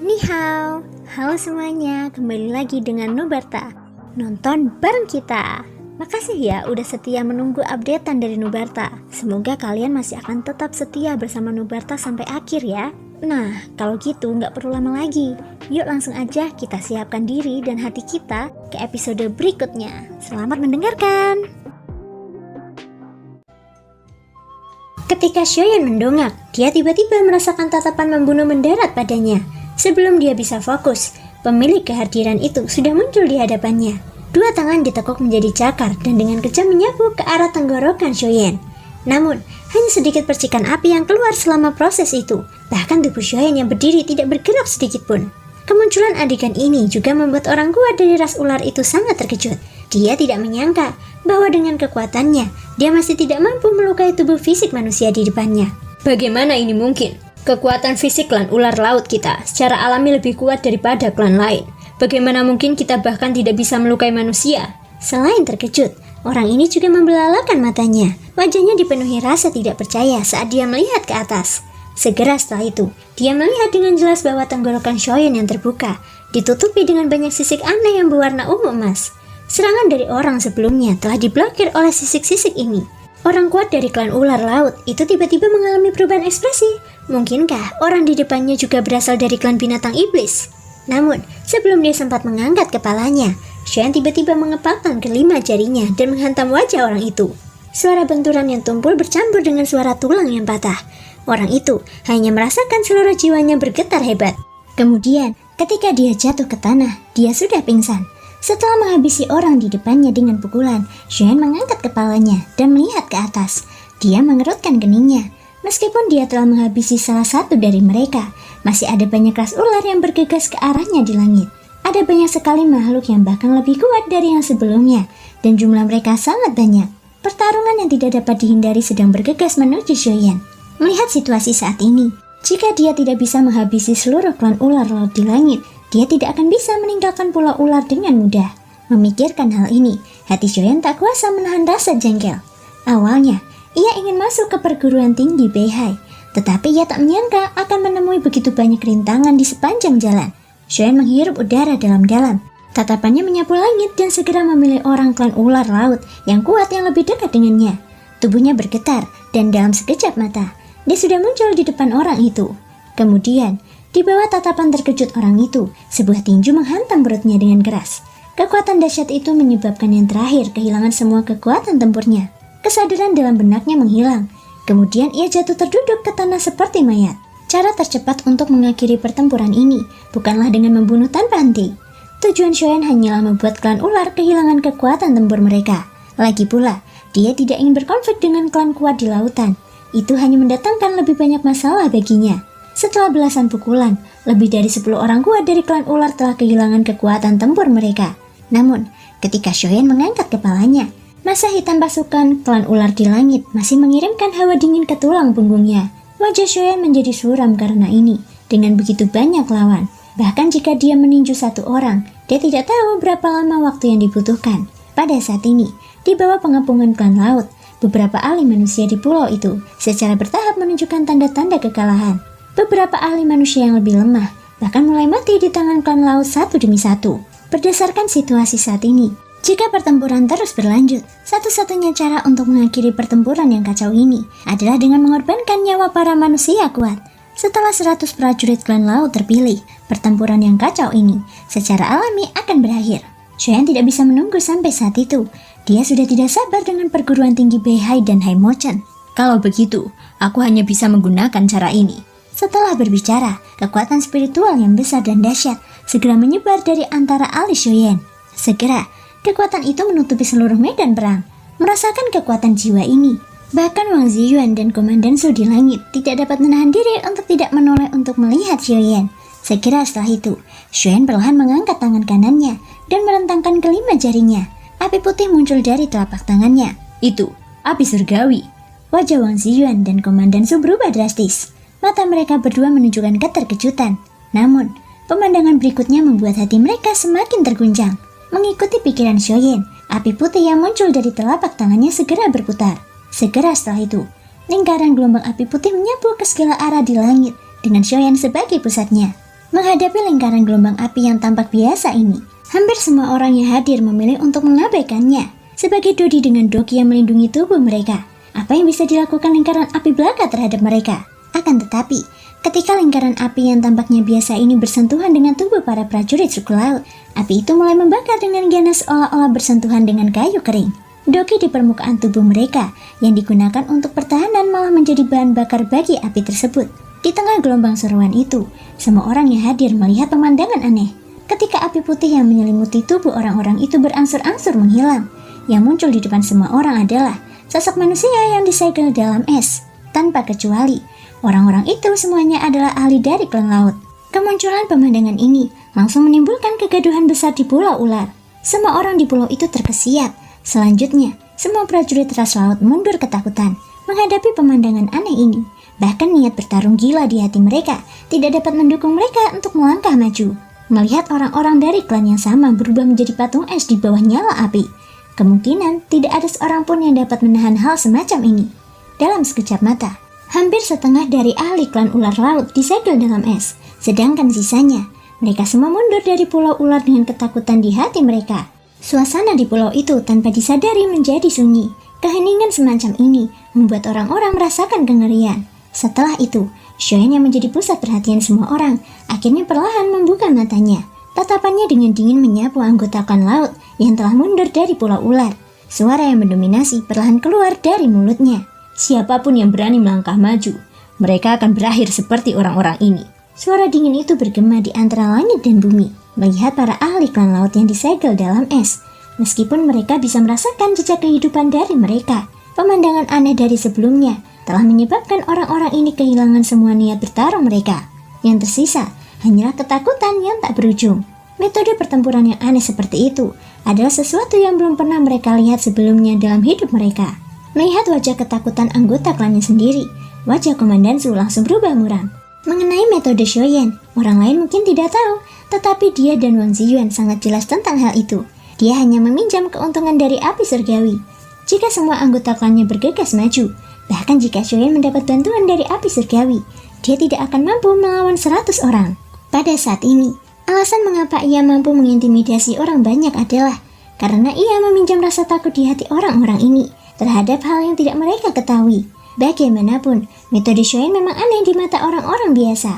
Ni hao, halo semuanya, kembali lagi dengan Nubarta. Nonton bareng kita. Makasih ya udah setia menunggu updatean dari Nubarta. Semoga kalian masih akan tetap setia bersama Nubarta sampai akhir ya. Nah, kalau gitu nggak perlu lama lagi. Yuk langsung aja kita siapkan diri dan hati kita ke episode berikutnya. Selamat mendengarkan. Ketika Shoyan mendongak, dia tiba-tiba merasakan tatapan membunuh mendarat padanya. Sebelum dia bisa fokus, pemilik kehadiran itu sudah muncul di hadapannya. Dua tangan ditekuk menjadi cakar dan dengan kejam menyapu ke arah tenggorokan Shoyan. Namun, hanya sedikit percikan api yang keluar selama proses itu. Bahkan tubuh Shoyan yang berdiri tidak bergerak sedikit pun. Kemunculan adegan ini juga membuat orang kuat dari ras ular itu sangat terkejut. Dia tidak menyangka bahwa dengan kekuatannya, dia masih tidak mampu melukai tubuh fisik manusia di depannya. Bagaimana ini mungkin? Kekuatan fisik klan ular laut kita secara alami lebih kuat daripada klan lain. Bagaimana mungkin kita bahkan tidak bisa melukai manusia? Selain terkejut, orang ini juga membelalakan matanya. Wajahnya dipenuhi rasa tidak percaya saat dia melihat ke atas. Segera setelah itu, dia melihat dengan jelas bahwa tenggorokan Shoyan yang terbuka ditutupi dengan banyak sisik aneh yang berwarna ungu emas. Serangan dari orang sebelumnya telah diblokir oleh sisik-sisik ini. Orang kuat dari klan ular laut itu tiba-tiba mengalami perubahan ekspresi. Mungkinkah orang di depannya juga berasal dari klan binatang iblis? Namun, sebelum dia sempat mengangkat kepalanya, Shoyan tiba-tiba mengepalkan kelima jarinya dan menghantam wajah orang itu. Suara benturan yang tumpul bercampur dengan suara tulang yang patah. Orang itu hanya merasakan seluruh jiwanya bergetar hebat. Kemudian, ketika dia jatuh ke tanah, dia sudah pingsan. Setelah menghabisi orang di depannya dengan pukulan, Shoyan mengangkat kepalanya dan melihat ke atas. Dia mengerutkan keningnya. Meskipun dia telah menghabisi salah satu dari mereka, masih ada banyak ras ular yang bergegas ke arahnya di langit. Ada banyak sekali makhluk yang bahkan lebih kuat dari yang sebelumnya, dan jumlah mereka sangat banyak. Pertarungan yang tidak dapat dihindari sedang bergegas menuju Shoyan. Melihat situasi saat ini, jika dia tidak bisa menghabisi seluruh klan ular laut di langit, dia tidak akan bisa meninggalkan pulau ular dengan mudah. Memikirkan hal ini, hati Shoyan tak kuasa menahan rasa jengkel. Awalnya, ia ingin masuk ke perguruan tinggi Beihai, tetapi ia tak menyangka akan menemui begitu banyak rintangan di sepanjang jalan. Shoyan menghirup udara dalam-dalam. Tatapannya menyapu langit dan segera memilih orang klan ular laut yang kuat yang lebih dekat dengannya. Tubuhnya bergetar dan dalam sekejap mata, dia sudah muncul di depan orang itu. Kemudian, di bawah tatapan terkejut orang itu, sebuah tinju menghantam perutnya dengan keras. Kekuatan dahsyat itu menyebabkan yang terakhir kehilangan semua kekuatan tempurnya. Kesadaran dalam benaknya menghilang. Kemudian ia jatuh terduduk ke tanah seperti mayat. Cara tercepat untuk mengakhiri pertempuran ini bukanlah dengan membunuh tanpa henti. Tujuan Shoyan hanyalah membuat klan ular kehilangan kekuatan tempur mereka. Lagi pula, dia tidak ingin berkonflik dengan klan kuat di lautan. Itu hanya mendatangkan lebih banyak masalah baginya. Setelah belasan pukulan, lebih dari 10 orang kuat dari klan ular telah kehilangan kekuatan tempur mereka. Namun, ketika Shoyan mengangkat kepalanya, masa hitam pasukan klan ular di langit masih mengirimkan hawa dingin ke tulang punggungnya. Wajah Shoyan menjadi suram karena ini. Dengan begitu banyak lawan, bahkan jika dia meninju satu orang, dia tidak tahu berapa lama waktu yang dibutuhkan. Pada saat ini, di bawah pengepungan klan laut, beberapa ahli manusia di pulau itu secara bertahap menunjukkan tanda-tanda kekalahan. Beberapa ahli manusia yang lebih lemah bahkan mulai mati di tangan klan laut satu demi satu. Berdasarkan situasi saat ini, jika pertempuran terus berlanjut, satu-satunya cara untuk mengakhiri pertempuran yang kacau ini adalah dengan mengorbankan nyawa para manusia kuat. Setelah 100 prajurit klan laut terpilih, pertempuran yang kacau ini secara alami akan berakhir. Shoyan tidak bisa menunggu sampai saat itu. Dia sudah tidak sabar dengan perguruan tinggi Beihai dan Haimochan. Kalau begitu, aku hanya bisa menggunakan cara ini. Setelah berbicara, kekuatan spiritual yang besar dan dahsyat segera menyebar dari antara alis Shoyan. Segera, kekuatan itu menutupi seluruh medan perang. Merasakan kekuatan jiwa ini, bahkan Wang Ziyuan dan Komandan Su di langit tidak dapat menahan diri untuk tidak menoleh untuk melihat Shoyan. Segera setelah itu, Shoyan perlahan mengangkat tangan kanannya dan merentangkan kelima jarinya. Api putih muncul dari telapak tangannya. Itu, api surgawi. Wajah Wang Ziyuan dan Komandan Su berubah drastis. Mata mereka berdua menunjukkan keterkejutan. Namun, pemandangan berikutnya membuat hati mereka semakin terguncang. Mengikuti pikiran Shoyan, api putih yang muncul dari telapak tangannya segera berputar. Segera setelah itu, lingkaran gelombang api putih menyapu ke segala arah di langit, dengan Shoyan sebagai pusatnya. Menghadapi lingkaran gelombang api yang tampak biasa ini, hampir semua orang yang hadir memilih untuk mengabaikannya. Sebagai Dodi dengan Doki yang melindungi tubuh mereka, apa yang bisa dilakukan lingkaran api belaka terhadap mereka? Akan tetapi, ketika lingkaran api yang tampaknya biasa ini bersentuhan dengan tubuh para prajurit suku laut, api itu mulai membakar dengan ganas seolah-olah bersentuhan dengan kayu kering. Doki di permukaan tubuh mereka yang digunakan untuk pertahanan malah menjadi bahan bakar bagi api tersebut. Di tengah gelombang seruan itu, semua orang yang hadir melihat pemandangan aneh. Ketika api putih yang menyelimuti tubuh orang-orang itu berangsur-angsur menghilang, yang muncul di depan semua orang adalah sosok manusia yang disegel dalam es. Tanpa kecuali, orang-orang itu semuanya adalah ahli dari klan laut. Kemunculan pemandangan ini langsung menimbulkan kegaduhan besar di Pulau Ular. Semua orang di pulau itu terkesiap. Selanjutnya, semua prajurit ras laut mundur ketakutan menghadapi pemandangan aneh ini. Bahkan niat bertarung gila di hati mereka tidak dapat mendukung mereka untuk melangkah maju. Melihat orang-orang dari klan yang sama berubah menjadi patung es di bawah nyala api, kemungkinan tidak ada seorang pun yang dapat menahan hal semacam ini. Dalam sekejap mata, hampir setengah dari ahli klan ular laut disegel dalam es, sedangkan sisanya, mereka semua mundur dari pulau ular dengan ketakutan di hati mereka. Suasana di pulau itu tanpa disadari menjadi sunyi. Keheningan semacam ini membuat orang-orang merasakan kengerian. Setelah itu, Shoyan yang menjadi pusat perhatian semua orang akhirnya perlahan membuka matanya. Tatapannya dengan dingin menyapu anggota klan laut yang telah mundur dari pulau ular. Suara yang mendominasi perlahan keluar dari mulutnya. Siapapun yang berani melangkah maju, mereka akan berakhir seperti orang-orang ini. Suara dingin itu bergema di antara langit dan bumi, melihat para ahli klan laut yang disegel dalam es. Meskipun mereka bisa merasakan jejak kehidupan dari mereka, pemandangan aneh dari sebelumnya telah menyebabkan orang-orang ini kehilangan semua niat bertarung mereka. Yang tersisa hanyalah ketakutan yang tak berujung. Metode pertempuran yang aneh seperti itu adalah sesuatu yang belum pernah mereka lihat sebelumnya dalam hidup mereka. Melihat wajah ketakutan anggota klannya sendiri, wajah Komandan Su langsung berubah muram. Mengenai metode Shoyan, orang lain mungkin tidak tahu, tetapi dia dan Wang Ziyuan sangat jelas tentang hal itu. Dia hanya meminjam keuntungan dari api surgawi. Jika semua anggota klannya bergegas maju, bahkan jika Shoyan mendapat bantuan dari api surgawi, dia tidak akan mampu melawan 100 orang. Pada saat ini, alasan mengapa ia mampu mengintimidasi orang banyak adalah karena ia meminjam rasa takut di hati orang-orang ini terhadap hal yang tidak mereka ketahui. Bagaimanapun, metode Shoyan memang aneh di mata orang-orang biasa.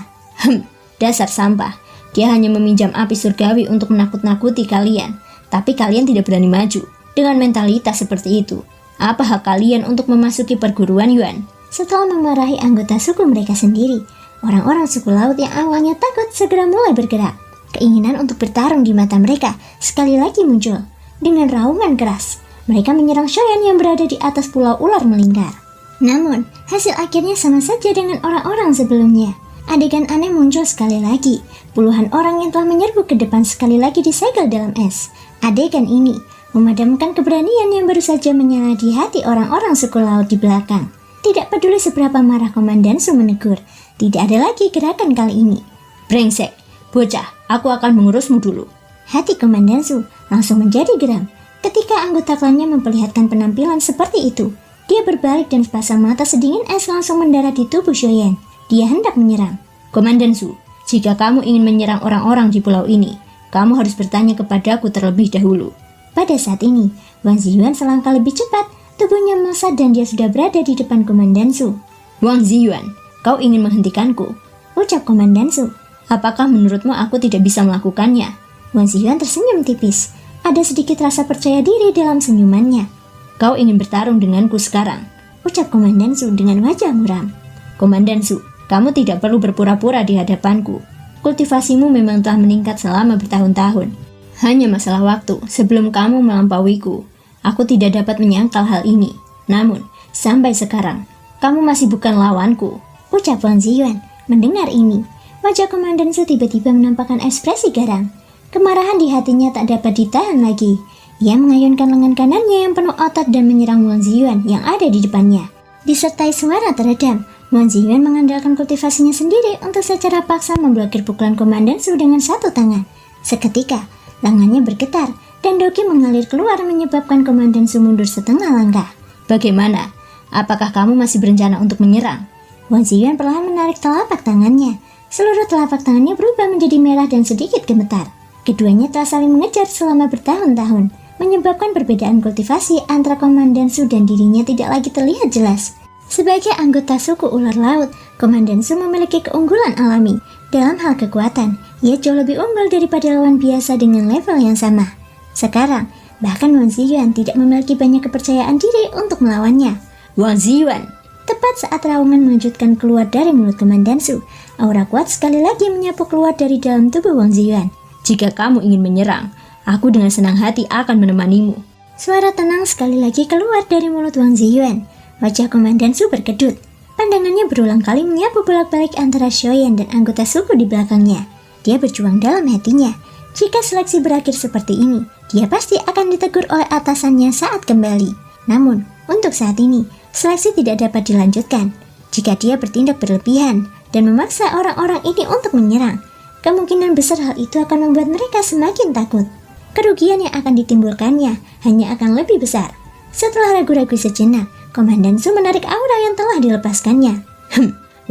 Dasar sampah. Dia hanya meminjam api surgawi untuk menakut-nakuti kalian, tapi kalian tidak berani maju. Dengan mentalitas seperti itu, apa hak kalian untuk memasuki perguruan Yuan? Setelah memarahi anggota suku mereka sendiri, orang-orang suku laut yang awalnya takut segera mulai bergerak. Keinginan untuk bertarung di mata mereka sekali lagi muncul. Dengan raungan keras, mereka menyerang Shoyan yang berada di atas pulau ular melingkar. Namun, hasil akhirnya sama saja dengan orang-orang sebelumnya. Adegan aneh muncul sekali lagi. Puluhan orang yang telah menyerbu ke depan sekali lagi disegel dalam es. Adegan ini memadamkan keberanian yang baru saja menyala di hati orang-orang suku laut di belakang. Tidak peduli seberapa marah Komandan Su menegur, tidak ada lagi gerakan kali ini. Brengsek, bocah, aku akan mengurusmu dulu. Hati Komandan Su langsung menjadi geram ketika anggota klannya memperlihatkan penampilan seperti itu. Dia berbalik dan sepasang mata sedingin es langsung mendarat di tubuh Shoyan. Dia hendak menyerang. Komandan Su, jika kamu ingin menyerang orang-orang di pulau ini, kamu harus bertanya kepadaku terlebih dahulu. Pada saat ini, Wang Ziyuan selangkah lebih cepat, tubuhnya melesat dan dia sudah berada di depan Komandan Su. Wang Ziyuan, kau ingin menghentikanku? Ucap Komandan Su. Apakah menurutmu aku tidak bisa melakukannya? Wang Ziyuan tersenyum tipis. Ada sedikit rasa percaya diri dalam senyumannya. Kau ingin bertarung denganku sekarang? Ucap Komandan Su dengan wajah muram. Komandan Su, kamu tidak perlu berpura-pura di hadapanku. Kultivasimu memang telah meningkat selama bertahun-tahun. Hanya masalah waktu sebelum kamu melampauiku. Aku tidak dapat menyangkal hal ini. Namun, sampai sekarang, kamu masih bukan lawanku. Ucap Wang Ziyuan. Mendengar ini, wajah Komandan Su tiba-tiba menampakkan ekspresi garang. Kemarahan di hatinya tak dapat ditahan lagi. Ia mengayunkan lengan kanannya yang penuh otot dan menyerang Wang Ziyuan yang ada di depannya. Disertai suara teredam, Wang Ziyuan mengandalkan kultivasinya sendiri untuk secara paksa memblokir pukulan Komandan Su dengan satu tangan. Seketika, lengannya bergetar dan Doki mengalir keluar menyebabkan Komandan Su mundur setengah langkah. Bagaimana? Apakah kamu masih berencana untuk menyerang? Wang Ziyuan perlahan menarik telapak tangannya. Seluruh telapak tangannya berubah menjadi merah dan sedikit gemetar. Keduanya telah saling mengejar selama bertahun-tahun, menyebabkan perbedaan kultivasi antara Komandan Su dan dirinya tidak lagi terlihat jelas. Sebagai anggota suku ular laut, Komandan Su memiliki keunggulan alami. Dalam hal kekuatan, ia jauh lebih unggul daripada lawan biasa dengan level yang sama. Sekarang, bahkan Wang Ziyuan tidak memiliki banyak kepercayaan diri untuk melawannya. Wang Ziyuan! Tepat saat raungan mengejutkan keluar dari mulut Komandan Su, aura kuat sekali lagi menyapu keluar dari dalam tubuh Wang Ziyuan. Jika kamu ingin menyerang, aku dengan senang hati akan menemanimu. Suara tenang sekali lagi keluar dari mulut Wang Ziyuan. Wajah Komandan Su berkedut. Pandangannya berulang kali menyapu bolak-balik antara Shoyan dan anggota suku di belakangnya. Dia berjuang dalam hatinya. Jika seleksi berakhir seperti ini, dia pasti akan ditegur oleh atasannya saat kembali. Namun, untuk saat ini, seleksi tidak dapat dilanjutkan. Jika dia bertindak berlebihan dan memaksa orang-orang ini untuk menyerang, kemungkinan besar hal itu akan membuat mereka semakin takut. Kerugian yang akan ditimbulkannya hanya akan lebih besar. Setelah ragu-ragu sejenak, Komandan Su menarik aura yang telah dilepaskannya.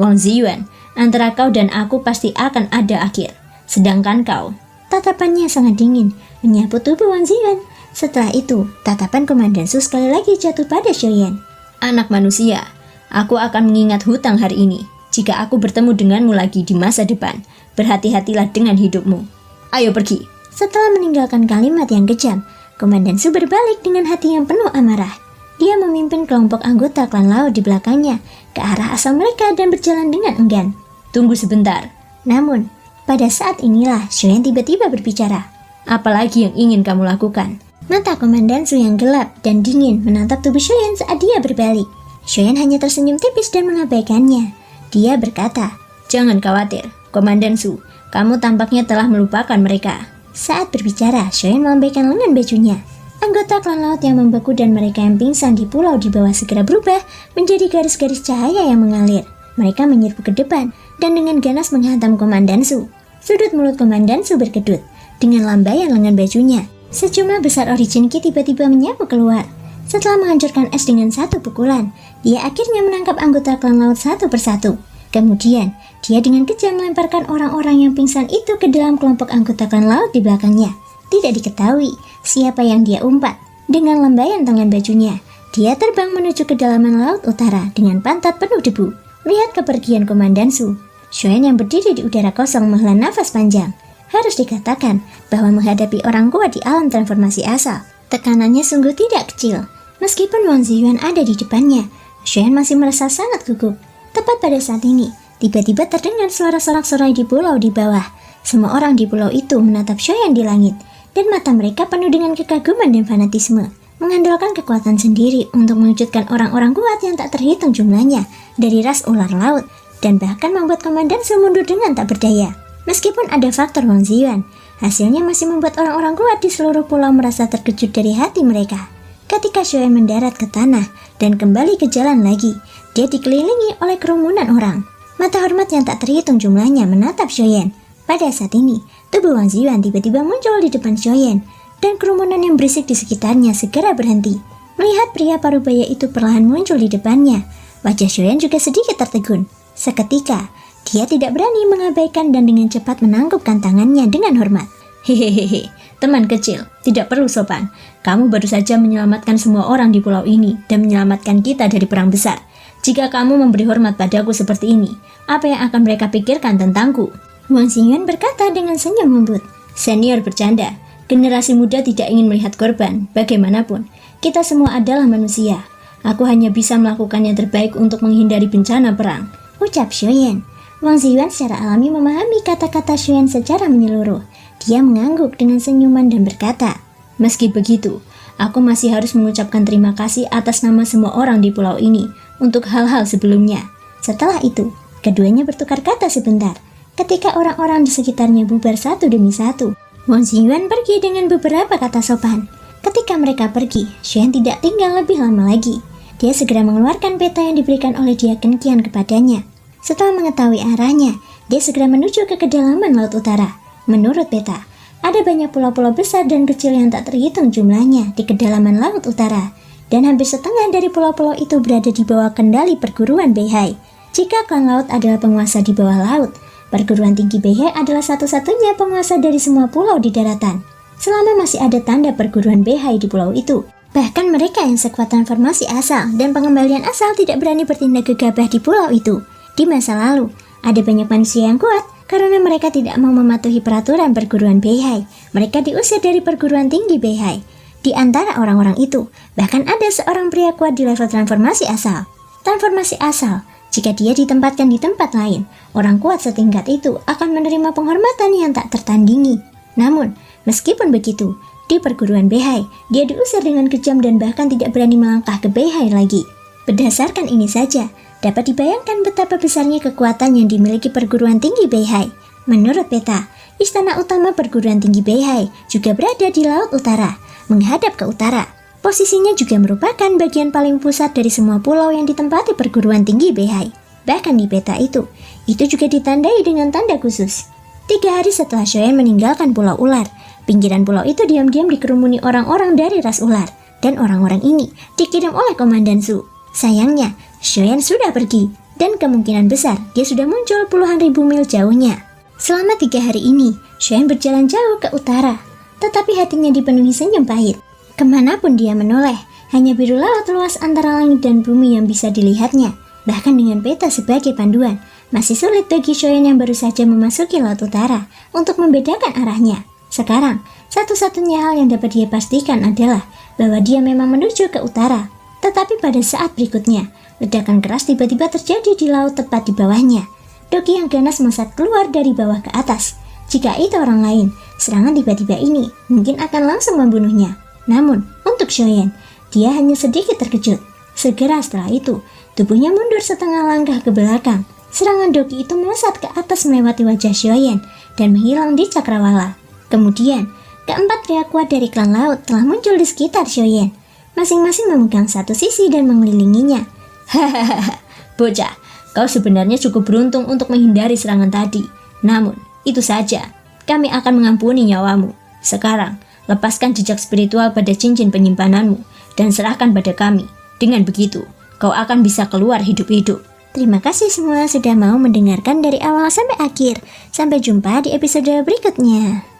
Wang Ziyuan, antara kau dan aku pasti akan ada akhir. Sedangkan kau... Tatapannya sangat dingin, menyapu tubuh Wang Ziyuan. Setelah itu, tatapan Komandan Su sekali lagi jatuh pada Shoyan. Anak manusia, aku akan mengingat hutang hari ini. Jika aku bertemu denganmu lagi di masa depan, berhati-hatilah dengan hidupmu. Ayo pergi. Setelah meninggalkan kalimat yang kejam, Komandan Su berbalik dengan hati yang penuh amarah. Dia memimpin kelompok anggota klan laut di belakangnya ke arah asal mereka dan berjalan dengan enggan. Tunggu sebentar. Namun, pada saat inilah Shoyan tiba-tiba berbicara. Apalagi yang ingin kamu lakukan? Mata Komandan Su yang gelap dan dingin menatap tubuh Shoyan saat dia berbalik. Shoyan hanya tersenyum tipis dan mengabaikannya. Dia berkata, "Jangan khawatir, Komandan Su. Kamu tampaknya telah melupakan mereka." Saat berbicara, Shoyan melambaikan lengan bajunya. Anggota klan laut yang membeku dan mereka yang pingsan di pulau di bawah segera berubah menjadi garis-garis cahaya yang mengalir. Mereka menyerbu ke depan dan dengan ganas menghantam Komandan Su. Sudut mulut Komandan Su berkedut. Dengan lambaian lengan bajunya, sejumlah besar origin Ki tiba-tiba menyapu keluar. Setelah menghancurkan es dengan satu pukulan, dia akhirnya menangkap anggota klan laut satu persatu. Kemudian, dia dengan kejam melemparkan orang-orang yang pingsan itu ke dalam kelompok anggota klan laut di belakangnya. Tidak diketahui siapa yang dia umpat. Dengan lambaian tangan bajunya, dia terbang menuju kedalaman laut utara dengan pantat penuh debu. Melihat kepergian Komandan Su, Shoyan yang berdiri di udara kosong menghela nafas panjang. Harus dikatakan bahwa menghadapi orang kuat di alam transformasi asal, tekanannya sungguh tidak kecil. Meskipun Wang Ziyuan ada di depannya, Shoyan masih merasa sangat gugup. Tepat pada saat ini, tiba-tiba terdengar suara sorak-sorai di pulau di bawah. Semua orang di pulau itu menatap Shoyan di langit, dan mata mereka penuh dengan kekaguman dan fanatisme, mengandalkan kekuatan sendiri untuk mewujudkan orang-orang kuat yang tak terhitung jumlahnya dari ras ular laut, dan bahkan membuat Komandan Su mundur dengan tak berdaya. Meskipun ada faktor Wang Ziyuan, hasilnya masih membuat orang-orang kuat di seluruh pulau merasa terkejut dari hati mereka. Ketika Shoyan mendarat ke tanah dan kembali ke jalan lagi, dia dikelilingi oleh kerumunan orang. Mata hormat yang tak terhitung jumlahnya menatap Shoyan. Pada saat ini, tubuh Wang Ziyuan tiba-tiba muncul di depan Shoyan, dan kerumunan yang berisik di sekitarnya segera berhenti. Melihat pria parubaya itu perlahan muncul di depannya, wajah Shoyan juga sedikit tertegun. Seketika, dia tidak berani mengabaikan dan dengan cepat menangkupkan tangannya dengan hormat. Hehehe, teman kecil, tidak perlu sopan. Kamu baru saja menyelamatkan semua orang di pulau ini dan menyelamatkan kita dari perang besar. Jika kamu memberi hormat padaku seperti ini, apa yang akan mereka pikirkan tentangku? Wang Ziyuan berkata dengan senyum lembut. Senior bercanda, generasi muda tidak ingin melihat korban. Bagaimanapun, kita semua adalah manusia. Aku hanya bisa melakukan yang terbaik untuk menghindari bencana perang, ucap Shoyan. Wang Ziyuan secara alami memahami kata-kata Shoyan secara menyeluruh. Dia mengangguk dengan senyuman dan berkata, meski begitu, aku masih harus mengucapkan terima kasih atas nama semua orang di pulau ini untuk hal-hal sebelumnya. Setelah itu, keduanya bertukar kata sebentar. Ketika orang-orang di sekitarnya bubar satu demi satu, Wang Ziyuan pergi dengan beberapa kata sopan. Ketika mereka pergi, Shoyan tidak tinggal lebih lama lagi. Dia segera mengeluarkan peta yang diberikan oleh Dia Kenkian kepadanya. Setelah mengetahui arahnya, dia segera menuju ke kedalaman laut utara. Menurut peta, ada banyak pulau-pulau besar dan kecil yang tak terhitung jumlahnya di kedalaman laut utara, dan hampir setengah dari pulau-pulau itu berada di bawah kendali perguruan Beihai. Jika klan laut adalah penguasa di bawah laut, Perguruan tinggi Beihai adalah satu-satunya penguasa dari semua pulau di daratan. Selama masih ada tanda perguruan Beihai di pulau itu, bahkan mereka yang sekuat transformasi asal dan pengembalian asal tidak berani bertindak gegabah di pulau itu. Di masa lalu, ada banyak manusia yang kuat karena mereka tidak mau mematuhi peraturan perguruan Beihai. Mereka diusir dari perguruan tinggi Beihai. Di antara orang-orang itu, bahkan ada seorang pria kuat di level transformasi asal. Transformasi asal, jika dia ditempatkan di tempat lain, orang kuat setingkat itu akan menerima penghormatan yang tak tertandingi. Namun, meskipun begitu, di perguruan Beihai, dia diusir dengan kejam dan bahkan tidak berani melangkah ke Beihai lagi. Berdasarkan ini saja, dapat dibayangkan betapa besarnya kekuatan yang dimiliki perguruan tinggi Beihai. Menurut peta, istana utama perguruan tinggi Beihai juga berada di Laut Utara, menghadap ke utara. Posisinya juga merupakan bagian paling pusat dari semua pulau yang ditempati perguruan tinggi Beihai. Bahkan di peta itu juga ditandai dengan tanda khusus. 3 hari setelah Shoyan meninggalkan Pulau Ular, pinggiran pulau itu diam-diam dikerumuni orang-orang dari ras ular, dan orang-orang ini dikirim oleh Komandan Su. Sayangnya, Shoyan sudah pergi, dan kemungkinan besar dia sudah muncul puluhan ribu mil jauhnya. Selama 3 hari ini, Shoyan berjalan jauh ke utara, tetapi hatinya dipenuhi senyum pahit. Kemanapun dia menoleh, hanya biru laut luas antara langit dan bumi yang bisa dilihatnya. Bahkan dengan peta sebagai panduan, masih sulit bagi Shoyan yang baru saja memasuki Laut Utara untuk membedakan arahnya. Sekarang, satu-satunya hal yang dapat dia pastikan adalah bahwa dia memang menuju ke utara. Tetapi pada saat berikutnya, ledakan keras tiba-tiba terjadi di laut tepat di bawahnya. Doki yang ganas melesat keluar dari bawah ke atas. Jika itu orang lain, serangan tiba-tiba ini mungkin akan langsung membunuhnya. Namun, untuk Shoyan, dia hanya sedikit terkejut. Segera setelah itu, tubuhnya mundur setengah langkah ke belakang. Serangan Doki itu melesat ke atas melewati wajah Shoyan dan menghilang di cakrawala. Kemudian, keempat pria kuat dari klan laut telah muncul di sekitar Shoyan. Masing-masing memegang satu sisi dan mengelilinginya. Hahaha, bocah, kau sebenarnya cukup beruntung untuk menghindari serangan tadi. Namun, itu saja, kami akan mengampuni nyawamu. Sekarang, lepaskan jejak spiritual pada cincin penyimpananmu dan serahkan pada kami. Dengan begitu, kau akan bisa keluar hidup-hidup. Terima kasih semua sudah mau mendengarkan dari awal sampai akhir. Sampai jumpa di episode berikutnya.